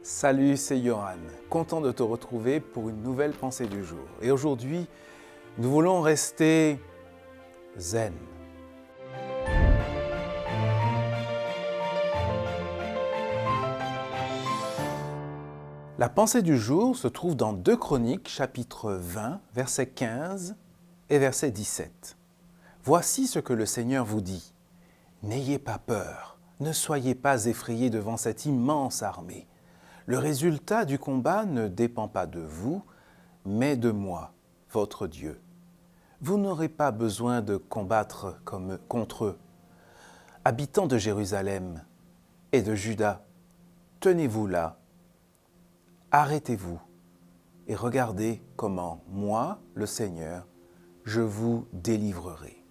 Salut, c'est Johan. Content de te retrouver pour une nouvelle pensée du jour. Et aujourd'hui, nous voulons rester zen. La pensée du jour se trouve dans 2 Chroniques, chapitre 20, verset 15 et verset 17. Voici ce que le Seigneur vous dit. N'ayez pas peur, ne soyez pas effrayés devant cette immense armée. Le résultat du combat ne dépend pas de vous, mais de moi, votre Dieu. Vous n'aurez pas besoin de combattre contre eux. Habitants de Jérusalem et de Juda, tenez-vous là, arrêtez-vous et regardez comment moi, le Seigneur, je vous délivrerai.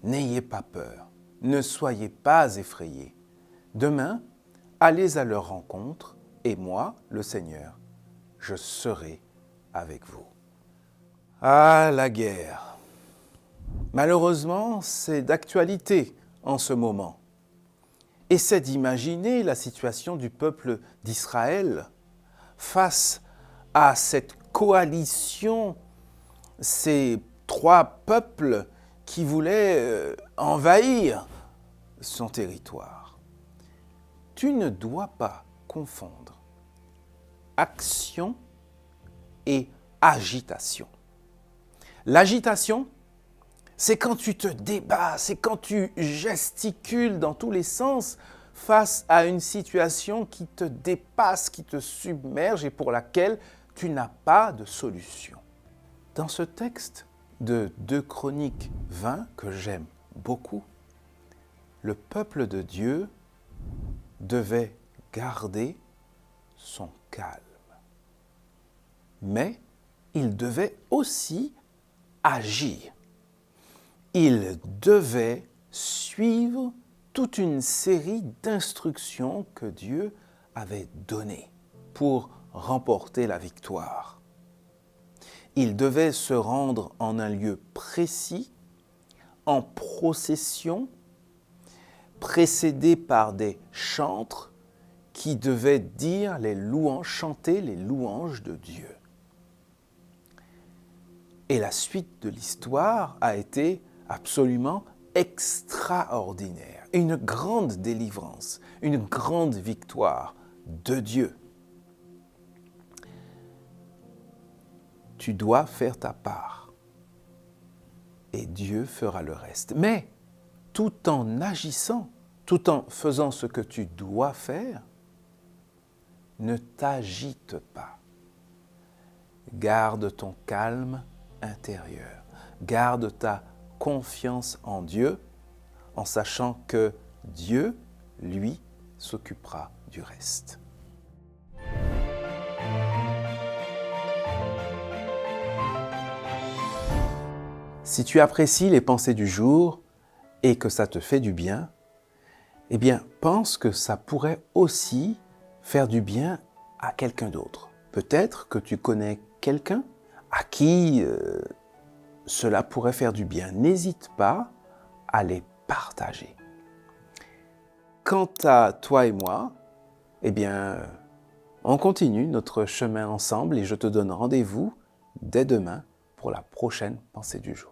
N'ayez pas peur, ne soyez pas effrayés. Demain, allez à leur rencontre et moi, le Seigneur, je serai avec vous. Ah, la guerre. Malheureusement, c'est d'actualité en ce moment. Essaie d'imaginer la situation du peuple d'Israël face à cette coalition, ces 3 peuples qui voulaient envahir son territoire. Tu ne dois pas confondre action et agitation. L'agitation, c'est quand tu te débats, c'est quand tu gesticules dans tous les sens face à une situation qui te dépasse, qui te submerge et pour laquelle tu n'as pas de solution. Dans ce texte de 2 Chroniques 20 que j'aime beaucoup, le peuple de Dieu devait garder son calme. Mais il devait aussi agir. Il devait suivre toute une série d'instructions que Dieu avait données pour remporter la victoire. Il devait se rendre en un lieu précis, en procession, précédé par des chantres qui devaient dire les louanges, chanter les louanges de Dieu. Et la suite de l'histoire a été absolument extraordinaire. Une grande délivrance, une grande victoire de Dieu. Tu dois faire ta part et Dieu fera le reste. Mais tout en agissant, tout en faisant ce que tu dois faire, ne t'agite pas. Garde ton calme intérieur. Garde ta confiance en Dieu en sachant que Dieu, lui, s'occupera du reste. Si tu apprécies les pensées du jour et que ça te fait du bien, eh bien, pense que ça pourrait aussi faire du bien à quelqu'un d'autre. Peut-être que tu connais quelqu'un à qui cela pourrait faire du bien. N'hésite pas à les partager. Quant à toi et moi, eh bien, on continue notre chemin ensemble et je te donne rendez-vous dès demain pour la prochaine pensée du jour.